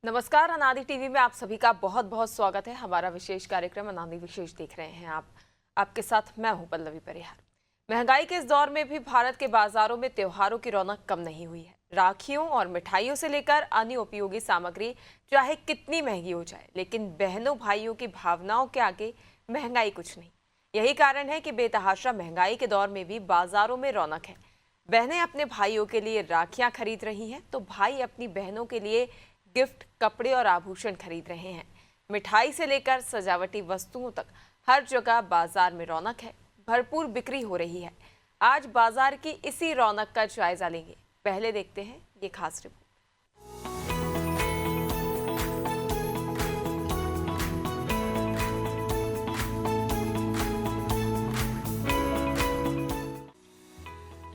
नमस्कार। अनादि टीवी में आप सभी का बहुत बहुत स्वागत है। हमारा विशेष कार्यक्रम अनादि विशेष देख रहे हैं आप। आपके साथ मैं हूं पल्लवी परिहार। महंगाई के इस दौर में भी भारत के बाजारों में त्योहारों की रौनक कम नहीं हुई है। राखियों और मिठाइयों से लेकर अन्य उपयोगी सामग्री चाहे कितनी महंगी हो जाए, लेकिन बहनों भाइयों की भावनाओं के आगे महंगाई कुछ नहीं। यही कारण है कि बेतहाशा महंगाई के दौर में भी बाजारों में रौनक है। बहनें अपने भाइयों के लिए राखियां खरीद रही हैं, तो भाई अपनी बहनों के लिए गिफ्ट, कपड़े और आभूषण खरीद रहे हैं। मिठाई से लेकर सजावटी वस्तुओं तक हर जगह बाजार में रौनक है, भरपूर बिक्री हो रही है। आज बाजार की इसी रौनक का जायजा लेंगे। पहले देखते हैं ये खास रिपोर्ट।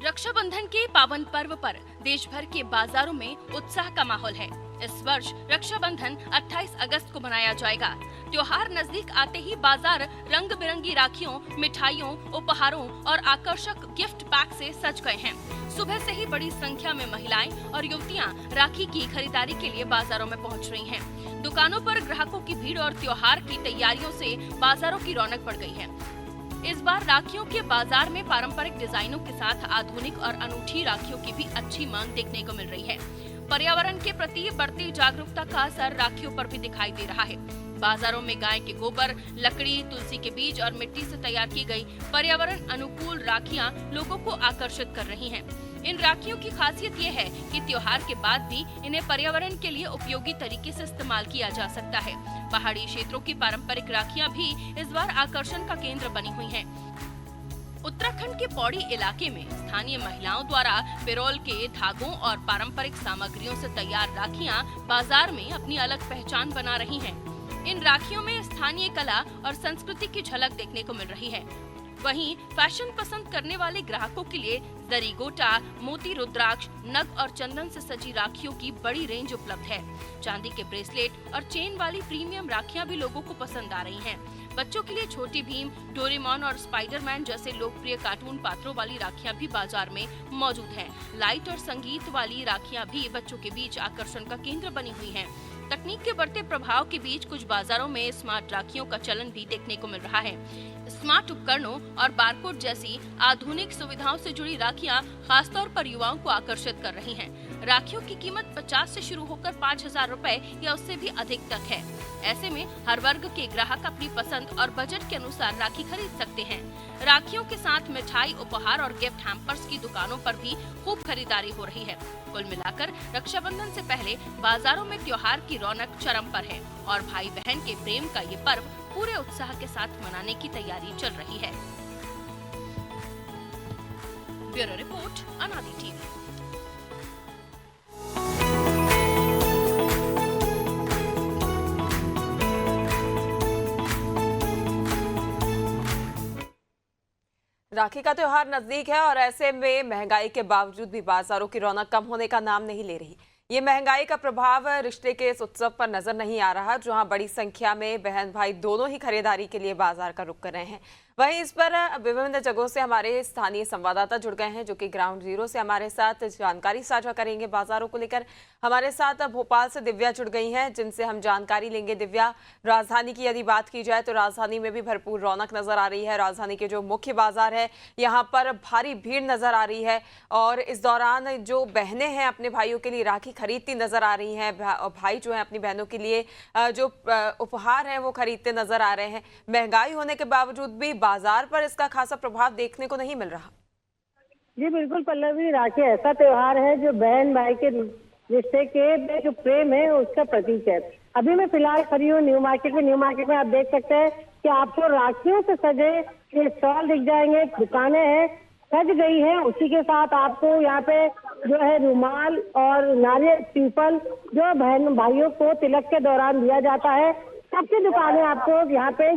रक्षाबंधन के पावन पर्व पर देश भर के बाजारों में उत्साह का माहौल है। इस वर्ष रक्षाबंधन 28 अगस्त को मनाया जाएगा। त्योहार नजदीक आते ही बाजार रंग बिरंगी राखियों, मिठाइयों, उपहारों और आकर्षक गिफ्ट पैक से सज गए हैं। सुबह से ही बड़ी संख्या में महिलाएं और युवतियां राखी की खरीदारी के लिए बाजारों में पहुंच रही हैं। दुकानों पर ग्राहकों की भीड़ और त्योहार की तैयारियों से बाजारों की रौनक बढ़ गई है। इस बार राखियों के बाजार में पारंपरिक डिजाइनों के साथ आधुनिक और अनूठी राखियों की भी अच्छी मांग देखने को मिल रही है। पर्यावरण के प्रति बढ़ती जागरूकता का असर राखियों पर भी दिखाई दे रहा है। बाजारों में गाय के गोबर, लकड़ी, तुलसी के बीज और मिट्टी से तैयार की गई पर्यावरण अनुकूल राखियां लोगों को आकर्षित कर रही हैं। इन राखियों की खासियत ये है कि त्योहार के बाद भी इन्हें पर्यावरण के लिए उपयोगी तरीके से इस्तेमाल किया जा सकता है। पहाड़ी क्षेत्रों की पारंपरिक राखियां भी इस बार आकर्षण का केंद्र बनी हुई हैं। उत्तराखंड के पौड़ी इलाके में स्थानीय महिलाओं द्वारा पिरोल के धागों और पारंपरिक सामग्रियों से तैयार राखियां बाजार में अपनी अलग पहचान बना रही हैं। इन राखियों में स्थानीय कला और संस्कृति की झलक देखने को मिल रही है। वहीं फैशन पसंद करने वाले ग्राहकों के लिए जरी गोटा, मोती रुद्राक्ष, नग और चंदन से सजी राखियों की बड़ी रेंज उपलब्ध है। चांदी के ब्रेसलेट और चेन वाली प्रीमियम राखियां भी लोगों को पसंद आ रही हैं। बच्चों के लिए छोटी भीम, डोरेमोन और स्पाइडरमैन जैसे लोकप्रिय कार्टून पात्रों वाली राखियां भी बाजार में मौजूद हैं। लाइट और संगीत वाली राखियां भी बच्चों के बीच आकर्षण का केंद्र बनी हुई हैं। तकनीक के बढ़ते प्रभाव के बीच कुछ बाजारों में स्मार्ट राखियों का चलन भी देखने को मिल रहा है। स्मार्ट उपकरणों और बारकोड जैसी आधुनिक सुविधाओं से जुड़ी राखियां खासतौर पर युवाओं को आकर्षित कर रही हैं। राखियों की कीमत 50 से शुरू होकर 5,000 रुपए या उससे भी अधिक तक है। ऐसे में हर वर्ग के ग्राहक अपनी पसंद और बजट के अनुसार राखी खरीद सकते हैं। राखियों के साथ मिठाई, उपहार और गिफ्ट हैम्पर्स की दुकानों पर भी खूब खरीदारी हो रही है। कुल मिलाकर रक्षाबंधन से पहले बाजारों में त्योहार की रौनक चरम पर है और भाई बहन के प्रेम का ये पर्व पूरे उत्साह के साथ मनाने की तैयारी चल रही है। ब्यूरो रिपोर्ट, अनादि टीवी। राखी का त्योहार नजदीक है और ऐसे में महंगाई के बावजूद भी बाजारों की रौनक कम होने का नाम नहीं ले रही। ये महंगाई का प्रभाव रिश्ते के इस उत्सव पर नजर नहीं आ रहा, जहां बड़ी संख्या में बहन भाई दोनों ही खरीदारी के लिए बाजार का रुख कर रहे हैं। वहीं इस पर विभिन्न जगहों से हमारे स्थानीय संवाददाता जुड़ गए हैं, जो कि ग्राउंड जीरो से हमारे साथ जानकारी साझा करेंगे बाजारों को लेकर। हमारे साथ भोपाल से दिव्या जुड़ गई हैं, जिनसे हम जानकारी लेंगे। दिव्या, राजधानी की यदि बात की जाए तो राजधानी में भी भरपूर रौनक नजर आ रही है। राजधानी के जो मुख्य बाजार है, यहाँ पर भारी भीड़ नजर आ रही है और इस दौरान जो बहनें हैं अपने भाइयों के लिए राखी खरीदती नजर आ रही हैं, भाई जो है अपनी बहनों के लिए जो उपहार है वो खरीदते नजर आ रहे हैं। महंगाई होने के बावजूद भी बाजार पर इसका खासा प्रभाव देखने को नहीं मिल रहा। जी बिल्कुल पल्लवी, राखी ऐसा त्योहार है जो बहन भाई के रिश्ते के जो प्रेम है उसका प्रतीक है। अभी मैं फिलहाल खड़ी हूँ न्यू मार्केट में। न्यू मार्केट में आप देख सकते हैं कि आपको राखियों से सजे ये स्टॉल दिख जाएंगे, दुकानें हैं सज गई है। उसी के साथ आपको यहाँ पे जो है रुमाल और नारियल पीपल जो बहन भाइयों को तिलक के दौरान दिया जाता है, सबकी दुकानें आपको यहाँ पे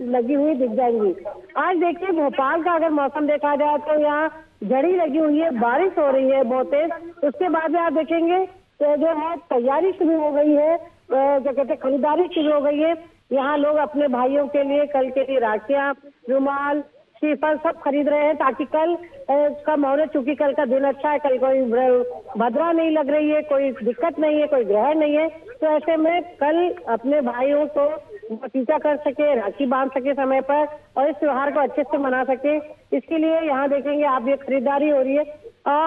लगी हुई दिख जाएंगी। आज देखिए भोपाल का अगर मौसम देखा जाए तो यहाँ झड़ी लगी हुई है, बारिश हो रही है बहुत तेज। उसके बाद में आप देखेंगे तो जो है तैयारी शुरू हो गई है, जो कहते हैं खरीदारी शुरू हो गई है। यहाँ लोग अपने भाइयों के लिए कल के लिए राखियाँ, रुमाल, श्रीफल सब खरीद रहे हैं ताकि कल कम होने, चूंकि कल का दिन अच्छा है, कल कोई भद्रा नहीं लग रही है, कोई दिक्कत नहीं है, कोई ग्रहण नहीं है, तो ऐसे में कल अपने भाइयों को टीका कर सके, राखी बांध सके समय पर और इस त्योहार को अच्छे से मना सके, इसके लिए यहाँ देखेंगे आप ये खरीदारी हो रही है।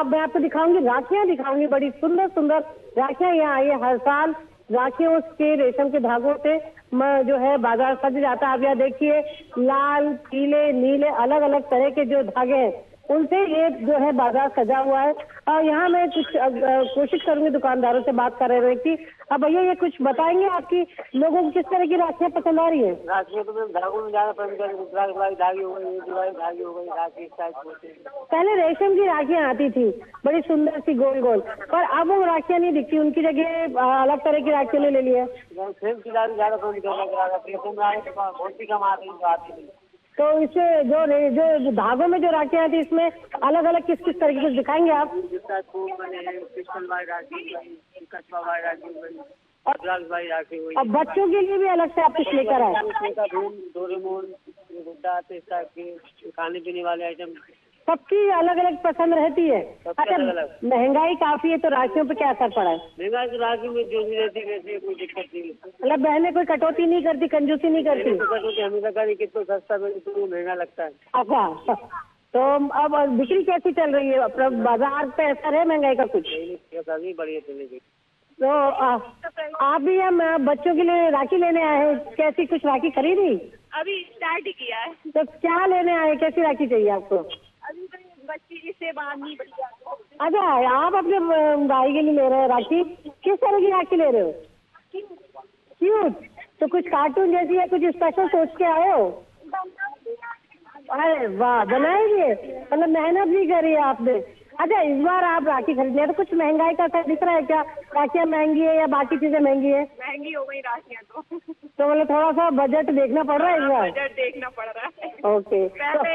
मैं आपको दिखाऊंगी, राखियां दिखाऊंगी, बड़ी सुंदर सुंदर राखियां यहाँ आई है। हर साल राखियों के रेशम के धागों से जो है बाजार सज जाता है। आप यहाँ देखिए लाल, पीले, नीले, अलग अलग तरह के जो धागे हैं उनसे ये जो है बाजार सजा हुआ है। और यहाँ मैं कुछ कोशिश करूंगी दुकानदारों से बात कर रहे हैं कि अब भैया ये कुछ बताएंगे आपकी लोगों को किस तरह की राखियां पसंद आ रही है? राखियाँ तो धागों में ज्यादा पसंद करते, रुद्राक्ष धागे हो गई, दिवाली धागे हो गई, राखी इस टाइप होती है। पहले रेशम की राखियां आती थी, बड़ी सुंदर सी गोल गोल, पर अब वो राखियां नहीं दिखती, उनकी जगह अलग तरह की राखियों ने ले लिया। फ्रेम की दारी ज्यादा पसंद करते, बहुत ही कम आती है। तो इसे जो धागों में जो राखियां आती इसमें अलग अलग किस किस तरह की कुछ दिखाएंगे आप? और बच्चों के लिए भी अलग से आप कुछ लेकर आए? डोरेमोन, गुड्डा आते इस टाइप के खाने पीने वाले आइटम, सबकी अलग अलग पसंद रहती है। अच्छा, महंगाई काफी है तो राखियों पे क्या असर पड़ा है? महंगाई तो राखी में जो भी रहती है कोई दिक्कत नहीं। मतलब बहनें कोई कटौती नहीं करती, कंजूसी नहीं करती? कटौती हमें लगा कि तो सस्ता मिले तो महंगा लगता है। अच्छा, तो अब बिक्री कैसी चल रही है? बाजार पे असर है महंगाई का कुछ? बढ़िया चलेगी। तो आप भी हम बच्चों के लिए राखी लेने आए हैं, कैसी कुछ राखी खरीदी? अभी स्टार्ट ही किया है। तो क्या लेने आए, कैसी राखी चाहिए आपको? अभी बच्ची इससे बांधनी बढ़िया। अच्छा, आप अपने भाई के लिए ले रहे हैं राखी, किस तरह की राखी ले रहे हो? क्यूट, तो कुछ कार्टून जैसी है, कुछ स्पेशल सोच के आए हो? अरे वाह, बनाएंगे, मतलब मेहनत भी करी है आपने। अच्छा, इस बार आप राखी खरीदने हैं तो कुछ महंगाई का असर दिख रहा है क्या? राखियाँ महंगी है या बाकी चीजें महंगी है? महंगी हो गई राखियाँ तो मतलब थोड़ा सा बजट देखना पड़ रहा है इस बार? बजट देखना पड़ रहा है। ओके, पहले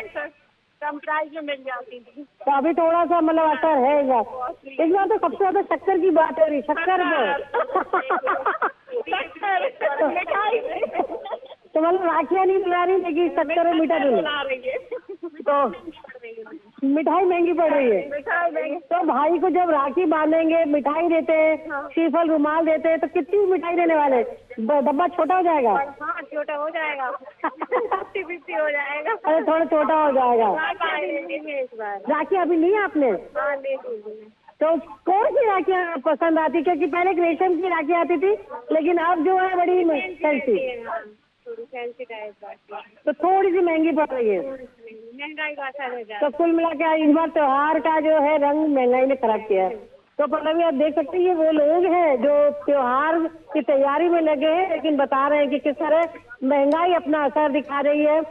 कम प्राइस में मिल जाती थी, तो अभी थोड़ा सा मतलब असर है इस बार। इस बार तो सबसे ज्यादा शक्कर की बात हो रही, शक्कर तो मतलब राखियाँ नहीं मिला रही लेकिन शक्कर और मीठा नहीं, तो मिठाई महंगी पड़ रही है। तो भाई को जब राखी बांधेंगे, मिठाई देते हैं, श्रीफल, रुमाल देते हैं, तो कितनी मिठाई देने वाले? डब्बा छोटा हो जाएगा? हाँ, छोटा हो जाएगा, 50-50 हो जाएगा। अरे थोड़ा छोटा हो जाएगा। इस बार राखी अभी ली आपने? हाँ, ले। तो कौन सी राखियाँ पसंद आती? क्योंकि पहले एक रेशम की राखी आती थी, लेकिन अब जो है बड़ी फैंसी, फैंसी टाइप, तो थोड़ी सी महंगी पड़ रही है। महंगाई का असर हो जाता तो कुल मिला के इस बार त्योहार का जो है रंग महंगाई ने खराब किया है। तो पल्लवी, आप देख सकते हैं ये वो लोग हैं जो त्योहार की तैयारी में लगे हैं, लेकिन बता रहे हैं कि किस तरह महंगाई अपना असर दिखा रही है।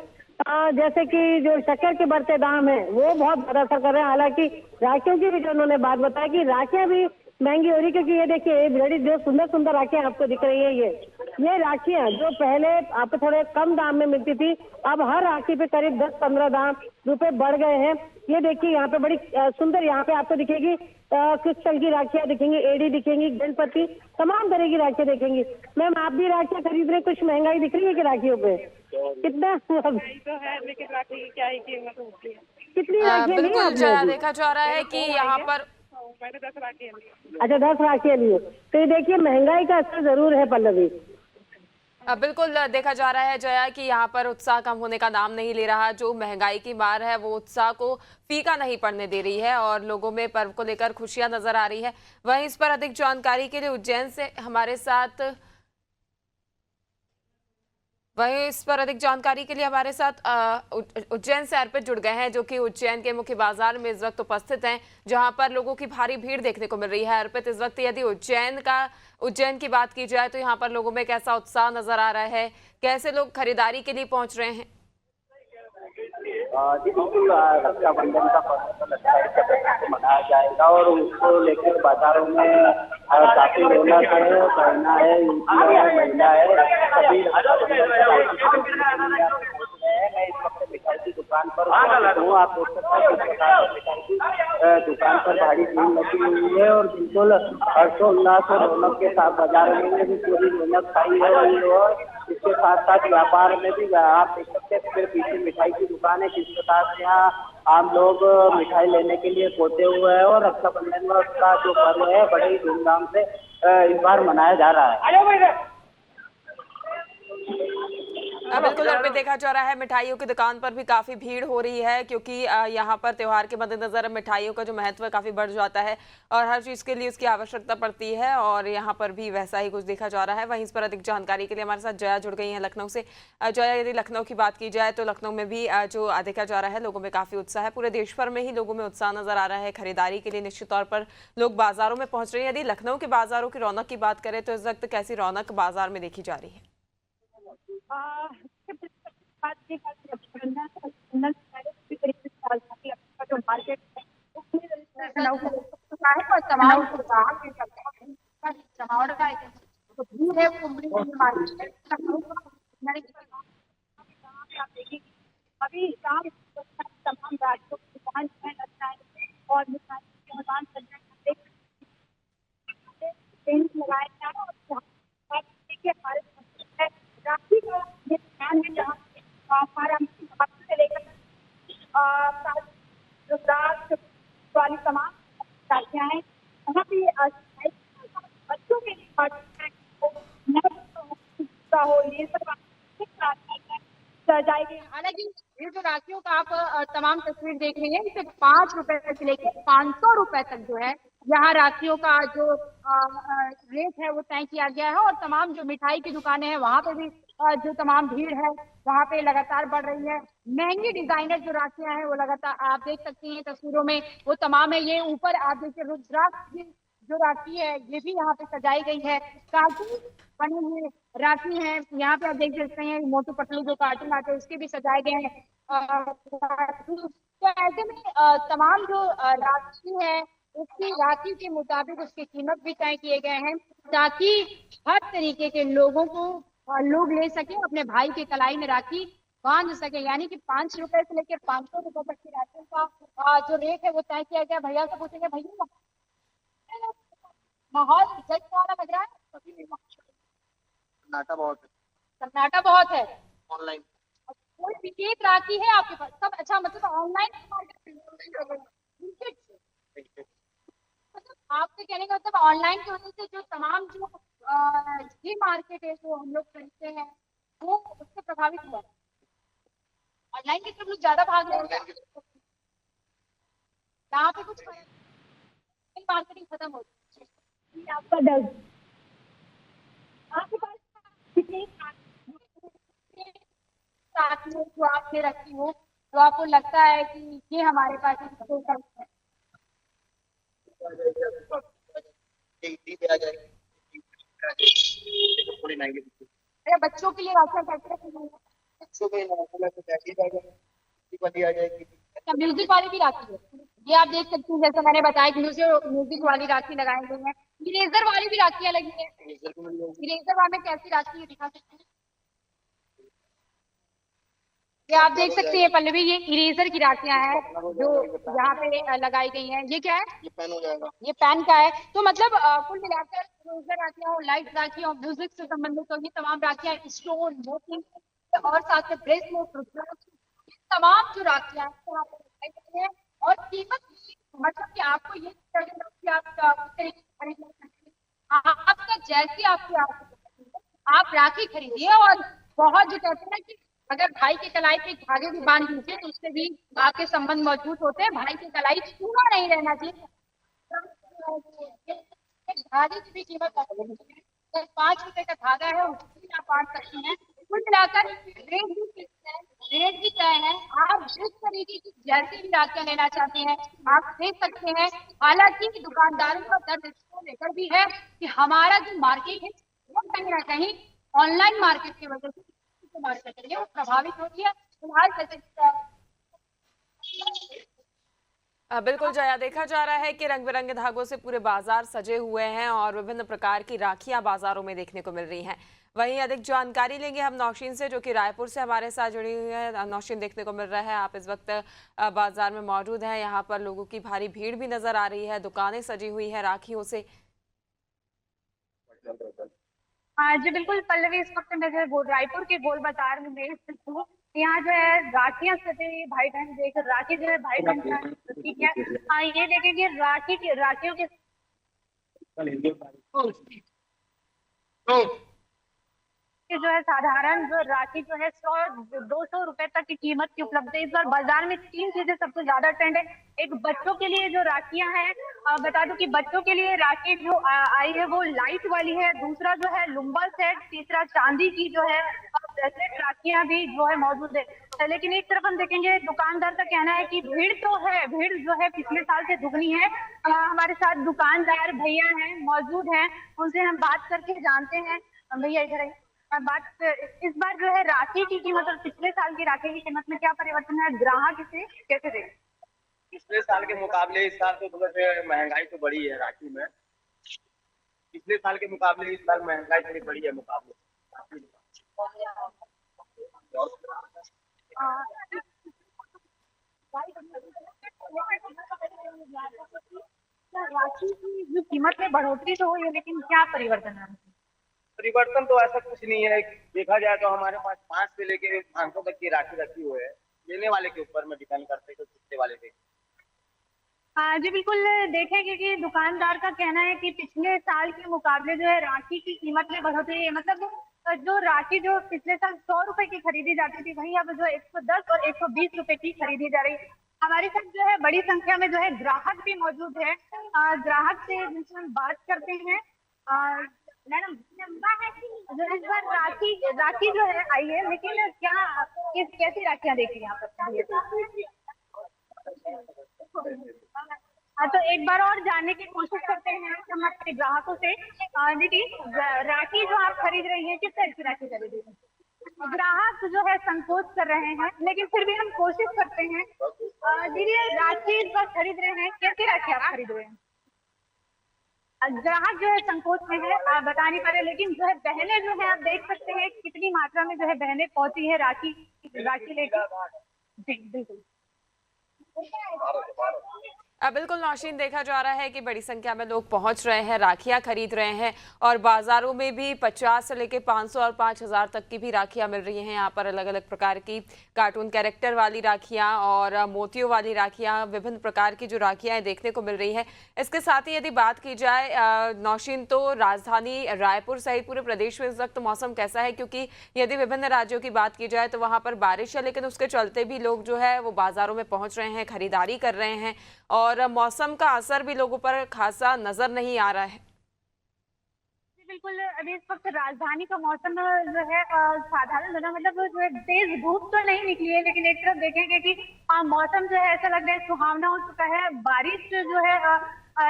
जैसे कि जो शक्कर के बढ़ते दाम है वो बहुत ज्यादा असर कर रहे हैं। हालांकि राखियों की भी जो उन्होंने बात बताया कि राखियां भी महंगी हो रही, क्योंकि ये देखिए बड़ी जो सुंदर सुंदर राखियां आपको दिख रही है, ये राखियां जो पहले आपको थोड़े कम दाम में मिलती थी, अब हर राखी पे करीब 10-15 रुपए बढ़ गए हैं। ये देखिए यहाँ पे बड़ी सुंदर, यहाँ पे आपको दिखेगी क्रिस्टल की राखियां दिखेंगी, एडी दिखेंगी, गणपति, तमाम तरह की राखियां दिखेंगी। मैम, आप भी राखियां खरीद रहे, कुछ महंगाई दिख रही है कि राखियों पे? कितना तो है, लेकिन राखी की क्या ही कीमत होती है। कितनी राखियां ली बिल्कुल आपने? देखा जा रहा है कि यहाँ पर मैंने 10 राखियाँ ली। अच्छा, 10 राखियां लिए, तो ये देखिए महंगाई का असर जरूर है पल्लवी। बिल्कुल देखा जा रहा है जया कि यहाँ पर उत्साह कम होने का नाम नहीं ले रहा। जो महंगाई की मार है वो उत्साह को फीका नहीं पड़ने दे रही है और लोगों में पर्व को लेकर खुशियां नजर आ रही है। वहीं इस पर अधिक जानकारी के लिए उज्जैन से हमारे साथ उज्जैन से अर्पित जुड़ गए हैं, जो कि उज्जैन के मुख्य बाजार में इस वक्त उपस्थित हैं, जहां पर लोगों की भारी भीड़ देखने को मिल रही है। अर्पित, इस वक्त यदि उज्जैन की बात की जाए तो यहाँ पर लोगों में कैसा उत्साह नजर आ रहा है? कैसे लोग खरीदारी के लिए पहुंच रहे हैं? जी बिल्कुल, रक्षाबंधन का पर्व मनाया जाएगा और उसको लेकर बाजारों में काफी रौनक है। बहना है, युवतियाँ है, महिला है, सभी मैं इस वक्त मिठाई की दुकान पर हूँ। आप देख सकते हैं मिठाई की दुकान पर भारी भीड़ लगी हुई है और बिल्कुल हर्षोल्लास और रौनक के साथ बाजार में भी पूरी रौनक छाई है। इसके साथ साथ व्यापार में भी आप देख सकते हैं फिर पीछे मिठाई की दुकान है। किस प्रकार से यहाँ आम लोग मिठाई लेने के लिए पहुंचे हुए हैं और रक्षाबंधन का जो पर्व है बड़े ही धूमधाम से इस बार मनाया जा रहा है। बिल्कुल और भी देखा जा रहा है मिठाइयों की दुकान पर भी काफी भीड़ हो रही है, क्योंकि यहाँ पर त्योहार के मद्देनजर मिठाइयों का जो महत्व है काफी बढ़ जाता है और हर चीज के लिए उसकी आवश्यकता पड़ती है और यहाँ पर भी वैसा ही कुछ देखा जा रहा है। वहीं इस पर अधिक जानकारी के लिए हमारे साथ जया जुड़ गई है लखनऊ से। जया, यदि लखनऊ की बात की जाए तो लखनऊ में भी जो देखा जा रहा है लोगों में काफी उत्साह है। पूरे देश भर में ही लोगों में उत्साह नजर आ रहा है खरीदारी के लिए। निश्चित तौर पर लोग बाजारों में पहुंच रहे हैं। यदि लखनऊ के बाजारों की रौनक की बात करें तो इस वक्त कैसी रौनक बाजार में देखी जा रही है? जो मार्केट अभी शाम तमाम राज्यों की दुकान लगता है और लगाए जा रहे और देखिए हमारे राखी का ये स्थान है जहाँ हमारा से लेकर वाली तमाम राखियाँ हैं। वहाँ पे बच्चों के लिए हो ये सब सजाई गई। हालांकि ये जो राखियों का आप तमाम तस्वीर देख रही हैं, सिर्फ 5 रुपए से लेकर 500 रुपए तक जो है यहाँ राखियों का जो रेट है वो तय किया गया है और तमाम जो मिठाई की दुकानें हैं वहाँ पे भी जो तमाम भीड़ है वहाँ पे लगातार बढ़ रही है। महंगी डिजाइनर जो राखियां हैं वो लगातार आप देख सकती हैं तस्वीरों में वो तमाम है। ये ऊपर आप देखिए रुद्राक्ष की जो राखी है ये भी यहाँ पे सजाई गई है। कार्टून बने हुए राखी है यहाँ पे आप देख सकते हैं। मोटू पतलू जो कार्टून आते हैं उसके भी सजाए गए हैं। तो ऐसे में तमाम जो राखी है उसकी राखी के मुताबिक उसकी कीमत भी तय किए गए हैं ताकि हर तरीके के लोगों को लोग ले सके अपने भाई के कलाई में राखी बांध सके। यानी कि 5 रुपए से लेकर 500 रुपए तक की राखी का जो रेट है वो तय किया गया। भैया से पूछेंगे भैया माहौल जज वाला लग रहा है? सन्नाटा बहुत है। ऑनलाइन कोई विशेष राखी है आपके पास? सब अच्छा मतलब ऑनलाइन आपके कहने का मतलब ऑनलाइन की वजह से जो तमाम जो ये मार्केट है जो हम लोग खरीदते हैं वो उससे प्रभावित हुआ। ऑनलाइन की तरफ लोग ज्यादा भाग रहे हैं। यहाँ पे कुछ मार्केटिंग खत्म हो गई। आपका डर आपके पास जो आपने रखी हो तो आपको लगता है कि ये हमारे पास है। बच्चों के लिए म्यूजिक वाली भी राखी है। ये आप देख सकते हैं जैसे मैंने बताया कि म्यूजिक वाली राखी लगाई गई है। इरेजर वाली भी राखियां लगी है। इरेजर वाले में कैसी राखी है दिखा सकते हैं? ये आप देख सकते हैं पल्लवी ये इरेजर की राखियां हैं जो यहाँ पे लगाई गई हैं। ये क्या है? ये पेन हो जाएगा। ये पेन का है। तो मतलब कुल मिलाकर इरेजर राखियां हो, लाइट राखियां हो, म्यूजिक से संबंधित हो, ये तमाम राखियां स्टोन मोती और साथ में ब्रेसलेट तमाम जो राखियां हैं और कीमत मतलब कि आपको ये कि आपका जैसी आपकी आप राखी खरीदिए और बहुत जो कहते हैं कि अगर भाई के कलाई पे धागे भी बांध दीजिए तो उससे भी आपके संबंध मजबूत होते हैं। भाई की कलाई छूना नहीं रहना चाहिए। धागे की भी कीमत 5 रुपए का धागा है उसकी भी आप बांध सकती हैं। कुल मिलाकर रेट भी तय है। आप जिस तरीके की जैसी भी राखियां लेना चाहते हैं आप ले सकते हैं। हालांकि दुकानदारों का दर्द इसको लेकर भी है कि हमारा जो मार्केट है वो कहीं ना कहीं ऑनलाइन मार्केट की वजह से मार्केट है वो प्रभावित होती है। बिल्कुल जया, देखा जा रहा है कि रंग बिरंगे धागों से पूरे बाजार सजे हुए हैं और विभिन्न प्रकार की राखियां बाजारों में देखने को मिल रही हैं। वहीं अधिक जानकारी लेंगे हम नौशीन से जो कि रायपुर से हमारे साथ जुड़ी हुई है। नौशीन, देखने को मिल रहा है आप इस वक्त बाजार में मौजूद हैं। यहाँ पर लोगों की भारी भीड़ भी नजर आ रही है, दुकानें सजी हुई है राखियों से। हाँ जी बिल्कुल पल्लवी, इस वक्त मैं जो है रायपुर के गोल बाजार में स्थित हूँ। यहाँ जो है राखियां सजी हुई, भाई बहन देख राखी जो है भाई बहन का प्रतीक है। हाँ ये देखेंगे राखियों के कि जो है साधारण जो राखी जो है 100-200 रुपए तक की कीमत की उपलब्ध है। इस बार बाजार में 3 चीजें सबसे ज्यादा ट्रेंड है। एक बच्चों के लिए जो राखियां हैं, बता दूं कि बच्चों के लिए राखी जो आई है वो लाइट वाली है। दूसरा जो है लुम्बा सेट, तीसरा चांदी की जो है ब्रेसलेट राखियां भी जो है मौजूद है। लेकिन एक तरफ हम देखेंगे दुकानदार का कहना है कि भीड़ तो है, भीड़ जो है पिछले साल से दुगनी है। हमारे साथ दुकानदार भैया हैं, मौजूद हैं, उनसे हम बात करके जानते हैं। भैया इधर आइए। बात इस बार जो है राखी की कीमत और पिछले साल की राखी की कीमत में क्या परिवर्तन है, ग्राहक इसे कैसे देखें? पिछले साल के मुकाबले इस साल तो थोड़ा सा महंगाई तो बढ़ी है राखी में। पिछले साल के मुकाबले इस साल महंगाई थोड़ी बढ़ी है मुकाबले। राखी की जो कीमत में बढ़ोतरी तो हुई है, लेकिन क्या परिवर्तन है? परिवर्तन तो ऐसा कुछ नहीं है। देखा जाए तो हमारे पास 5 से लेके 500 तक की राखी रखी हुई है। लेने वाले के ऊपर में डिपेंड करते हैं, कितने वाले पे। हाँ जी बिल्कुल, देखेंगे कि दुकानदार का कहना है कि पिछले साल के मुकाबले जो है राखी की कीमत में बढ़ोतरी है। मतलब जो राखी जो पिछले साल 100 रुपए की खरीदी जाती थी, वहीं अब जो 110 और 120 रुपए की खरीदी जा रही है। हमारे साथ जो है बड़ी संख्या में जो है ग्राहक भी मौजूद है। ग्राहक से जिनसे हम बात करते हैं। मैडम, जो इस बार राखी जो है आई है, लेकिन कैसी राखियां देखी यहाँ पर? हाँ तो एक बार और जानने की कोशिश करते हैं हम अपने ग्राहकों से। दीदी, राखी जो आप खरीद रही हैं, किस तरह की राखी खरीद रही हैं? ग्राहक जो है संकोच कर रहे हैं, लेकिन फिर भी हम कोशिश करते हैं। दीदी, राखी इस बार खरीद रहे हैं, कैसी राखी आप खरीद रहे हैं? ग्राहक जो है संकोच में है, आप बता नहीं पा रहे, लेकिन जो है बहनें जो है आप देख सकते हैं कितनी मात्रा में जो है बहनें पहुंची है राखी लेकर। जी बिल्कुल। बिल्कुल नौशीन, देखा जा रहा है कि बड़ी संख्या में लोग पहुंच रहे हैं, राखियां खरीद रहे हैं और बाजारों में भी 50 से लेकर 500 और 5000 तक की भी राखियां मिल रही हैं। यहाँ पर अलग अलग प्रकार की कार्टून कैरेक्टर वाली राखियां और मोतियों वाली राखियां, विभिन्न प्रकार की जो राखियां देखने को मिल रही हैं। इसके साथ ही यदि बात की जाए नौशीन, तो राजधानी रायपुर सहित पूरे प्रदेश में इस वक्त मौसम कैसा है? क्योंकि यदि विभिन्न राज्यों की बात की जाए तो वहाँ पर बारिश है, लेकिन उसके चलते भी लोग जो है वो बाजारों में पहुँच रहे हैं, खरीदारी कर रहे हैं और मौसम का असर भी लोगों पर खासा नजर नहीं आ रहा है। बिल्कुल, अभी इस वक्त राजधानी का मौसम जो है साधारण बना, मतलब जो है तेज धूप तो नहीं निकली है, लेकिन एक तरफ देखेंगे कि मौसम जो है ऐसा लग रहा है सुहावना हो चुका है। बारिश जो है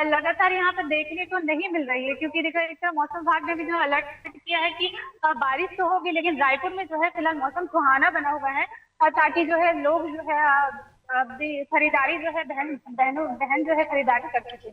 लगातार यहाँ पर देखने को नहीं मिल रही है, क्योंकि देखो एक तरफ मौसम विभाग ने भी जो अलर्ट किया है कि बारिश तो होगी, लेकिन रायपुर में जो है फिलहाल मौसम सुहाना बना हुआ है, और ताकि जो है लोग जो है खरीदारी जो है बहन जो है खरीदारी कर सके।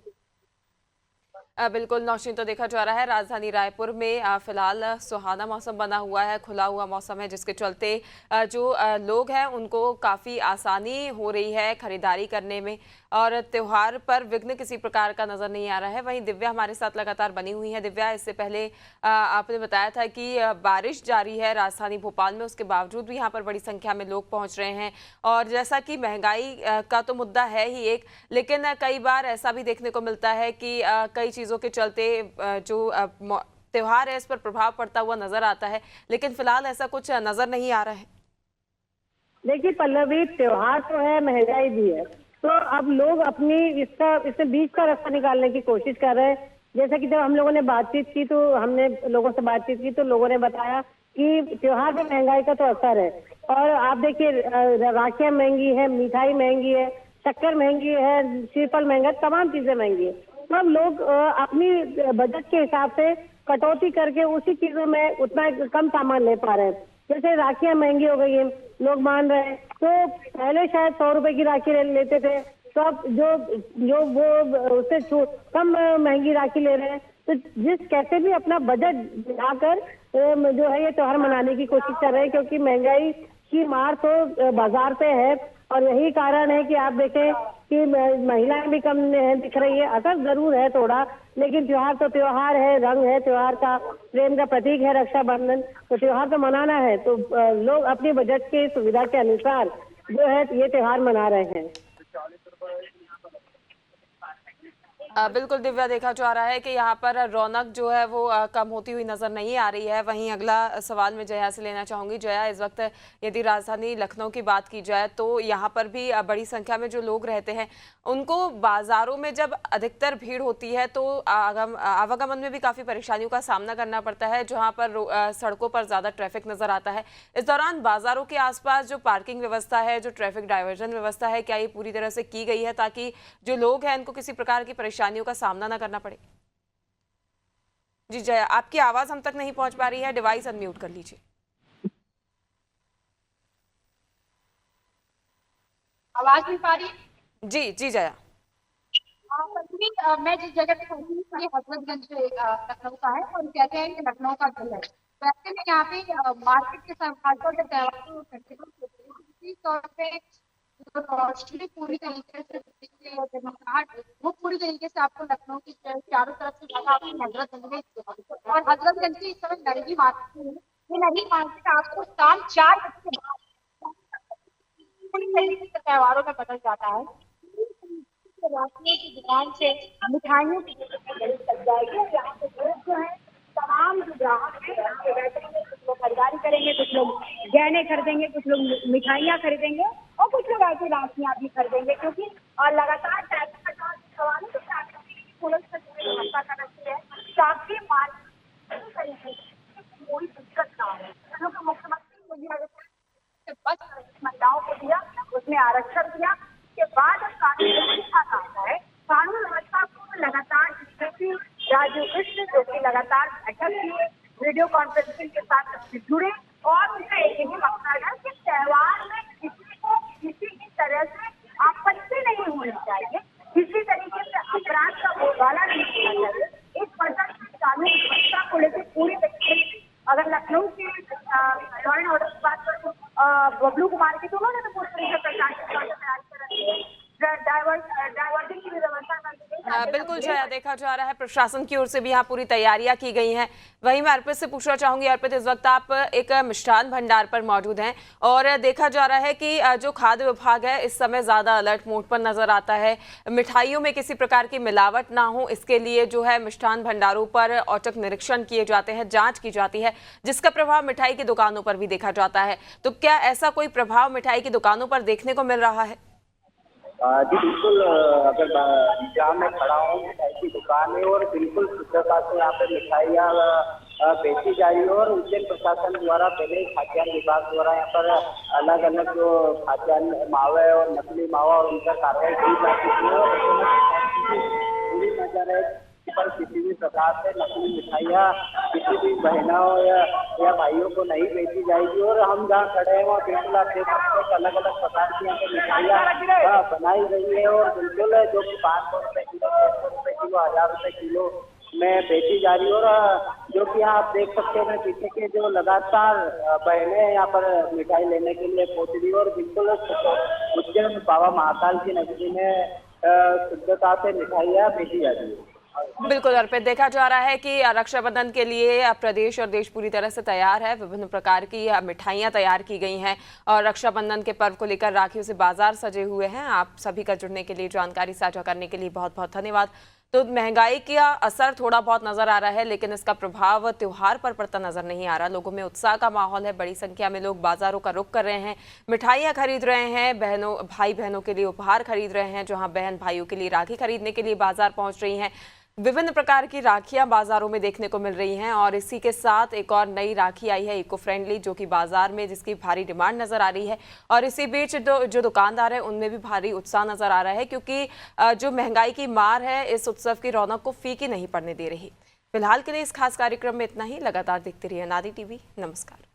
बिल्कुल नौशीन, तो देखा जा रहा है राजधानी रायपुर में फिलहाल सुहाना मौसम बना हुआ है, खुला हुआ मौसम है, जिसके चलते जो लोग हैं उनको काफ़ी आसानी हो रही है खरीदारी करने में और त्यौहार पर विघ्न किसी प्रकार का नज़र नहीं आ रहा है। वहीं दिव्या हमारे साथ लगातार बनी हुई है। दिव्या, इससे पहले आपने बताया था कि बारिश जारी है राजधानी भोपाल में, उसके बावजूद भी यहाँ पर बड़ी संख्या में लोग पहुँच रहे हैं और जैसा कि महंगाई का तो मुद्दा है ही एक, लेकिन कई बार ऐसा भी देखने को मिलता है कि कई चीज़ों के चलते जो त्योहार है इस पर प्रभाव पड़ता हुआ नजर आता है, लेकिन फिलहाल ऐसा कुछ नजर नहीं आ रहा है। देखिए पल्लवी, त्योहार तो है, महंगाई भी है, तो अब लोग अपनी इससे बीच का रास्ता निकालने की कोशिश कर रहे हैं। जैसे कि जब हम लोगों ने बातचीत की तो हमने लोगों से बातचीत की तो लोगों ने बताया कि त्योहार में महंगाई का तो असर है। और आप देखिए राखियां महंगी है, मिठाई महंगी है, शक्कर महंगी है, श्रीफल महंगा है, तमाम चीजें महंगी है। तो अब लोग अपनी बजट के हिसाब से कटौती करके उसी चीजों में उतना कम सामान ले पा रहे हैं। जैसे राखियां महंगी हो गई है, लोग मान रहे हैं, तो पहले शायद 100 रुपए की राखी लेते थे, तो अब जो वो उससे कम महंगी राखी ले रहे हैं। तो जिस कैसे भी अपना बजट बनाकर जो है ये त्योहार मनाने की कोशिश कर रहे हैं, क्योंकि महंगाई की मार तो बाजार पे है और यही कारण है कि आप देखें कि महिलाएं भी कम दिख रही है। असर जरूर है थोड़ा, लेकिन त्योहार तो त्योहार है, रंग है, त्योहार का प्रेम का प्रतीक है रक्षाबंधन, तो त्योहार तो मनाना है। तो लोग अपने बजट की सुविधा के अनुसार जो है ये त्योहार मना रहे हैं। बिल्कुल दिव्या, देखा जा रहा है कि यहाँ पर रौनक जो है वो कम होती हुई नजर नहीं आ रही है। वहीं अगला सवाल मैं जया से लेना चाहूंगी। जया, इस वक्त यदि राजधानी लखनऊ की बात की जाए तो यहाँ पर भी बड़ी संख्या में जो लोग रहते हैं उनको बाजारों में जब अधिकतर भीड़ होती है तो आवागमन में भी काफी परेशानियों का सामना करना पड़ता है, जहाँ पर सड़कों पर ज्यादा ट्रैफिक नजर आता है। इस दौरान बाजारों के आसपास जो पार्किंग व्यवस्था है, जो ट्रैफिक डायवर्जन व्यवस्था है, क्या ये पूरी तरह से की गई है ताकि जो लोग हैं इनको किसी प्रकार की परेशानियों का सामना न करना पड़े? जी जया, आपकी आवाज हम तक नहीं पहुंच पा रही है, डिवाइस अनम्यूट कर लीजिए। आवाज नहीं पा रही? जी जी जया। मैं जिस जगह पे खड़ी हूँ ये हजरतगंज लखनऊ का है और कहते हैं कि लखनऊ का दिल है। वैसे में यहाँ पे मार्केट के साथ खासतौर से त्योहार फेस्टिवल तौर पे रोशनी पूरी तरीके से वो पूरी तरीके से आपको लखनऊ की चारों तरफ से ज्यादा आपको हजरतगंज में और हजरतगंज की इस समय नरगी मार्केट है। ये नरगी मार्केट आपको शाम 4 बजे के बाद पूरी तरीके से त्योहारों में बदल जाता है। राखियों की दुकान से मिठाइयों की लग जाएगी और यहाँ पे लोग जो है तमाम जो ग्राहक है यहाँ पे बैठेंगे, कुछ लोग खरीदारी करेंगे, कुछ लोग गहने खरीदेंगे, कुछ लोग मिठाइयाँ खरीदेंगे और कुछ लोग ऐसी राखियाँ भी खरीदेंगे, क्योंकि और लगातार टैक्स का सवाल है तो टैक्स पुलिस से व्यवस्था कर रखी है ताकि मार्केट तरीके से कोई दिक्कत ना हो। मुख्यमंत्री योगी आदित्यनाथ बस महिलाओं को दिया, उसमें आरक्षण दिया के बाद कानून व्यवस्था आता है। कानून व्यवस्था को लगातार डीजीपी राजीव कृष्ण जो कि लगातार बैठक किए, वीडियो कॉन्फ्रेंसिंग के साथ जुड़े और उनका एक ही मकसद है कि त्योहार में किसी को किसी भी तरह से आपत्ति नहीं होनी चाहिए, किसी तरीके से अपराध का बोलबाला नहीं होना चाहिए। इस वजह से कानून व्यवस्था को लेकर पूरी तरीके से अगर लखनऊ के लॉ एंड ऑर्डर की बात करूँ बबलू कुमार की, तो उन्होंने तो पूरी तरीके से प्रशासन की तैयारी कर रखी है। डाइवर्जन की भी व्यवस्था कर दी है। बिल्कुल जया, देखा जा रहा है प्रशासन की ओर से भी यहाँ पूरी तैयारियां की गई हैं। वहीं मैं अर्पित से पूछना चाहूंगी, अर्पित इस वक्त आप एक मिष्ठान भंडार पर मौजूद हैं और देखा जा रहा है कि जो खाद्य विभाग है इस समय ज्यादा अलर्ट मोड पर नजर आता है। मिठाइयों में किसी प्रकार की मिलावट ना हो इसके लिए जो है मिष्ठान भंडारों पर औचक निरीक्षण किए जाते हैं, जांच की जाती है, जिसका प्रभाव मिठाई की दुकानों पर भी देखा जाता है। तो क्या ऐसा कोई प्रभाव मिठाई की दुकानों पर देखने को मिल रहा है? जी बिल्कुल, अगर जहाँ मैं खड़ा हूँ मिठाई की दुकान है और बिल्कुल शुद्धता से यहाँ पे मिठाइयाँ बेची जा रही है और उज्जैन प्रशासन द्वारा पहले खाद्यान्न विभाग द्वारा यहाँ पर अलग अलग जो खाद्यान्न मावे और नकली मावा और उनका कार्रवाई की जा चुकी है और पूरी नजर है पर किसी भी प्रकार से नकली मिठाइयाँ किसी भी बहनों या भाइयों को नहीं बेची जाएगी। और हम जहाँ खड़े हैं वहाँ बिल्कुल आप देख सकते हैं अलग अलग प्रकार की यहाँ पे मिठाइयाँ बनाई गई है और बिल्कुल जो कि 500 रुपये किलो, 600 रुपये किलो, 1000 रुपये किलो में बेची जा रही है। और जो कि यहाँ आप देख सकते हैं पीछे के जो लगातार बहनें यहाँ पर मिठाई लेने के लिए पहुँच रही है और बिल्कुल उज्जैन बाबा महाकाल की नगरी में शुद्धता से मिठाइयाँ बेची जा रही है। बिल्कुल अर्पित, देखा जा रहा है कि रक्षाबंधन के लिए प्रदेश और देश पूरी तरह से तैयार है। विभिन्न प्रकार की मिठाइयां तैयार की गई हैं और रक्षाबंधन के पर्व को लेकर राखियों से बाजार सजे हुए हैं। आप सभी का जुड़ने के लिए, जानकारी साझा करने के लिए बहुत बहुत धन्यवाद। तो महंगाई का असर थोड़ा बहुत नजर आ रहा है लेकिन इसका प्रभाव त्योहार पर पड़ता नजर नहीं आ रहा। लोगों में उत्साह का माहौल है, बड़ी संख्या में लोग बाजारों का रुख कर रहे हैं, मिठाइयां खरीद रहे हैं, भाई बहनों के लिए उपहार खरीद रहे हैं, जहां बहन भाइयों के लिए राखी खरीदने के लिए बाजार पहुंच रही हैं। विभिन्न प्रकार की राखियां बाजारों में देखने को मिल रही हैं और इसी के साथ एक और नई राखी आई है इको फ्रेंडली, जो कि बाजार में जिसकी भारी डिमांड नजर आ रही है। और इसी बीच जो दुकानदार है उनमें भी भारी उत्साह नजर आ रहा है क्योंकि जो महंगाई की मार है इस उत्सव की रौनक को फीकी नहीं पड़ने दे रही। फिलहाल के लिए इस खास कार्यक्रम में इतना ही। लगातार देखते रहिए अनादि टीवी। नमस्कार।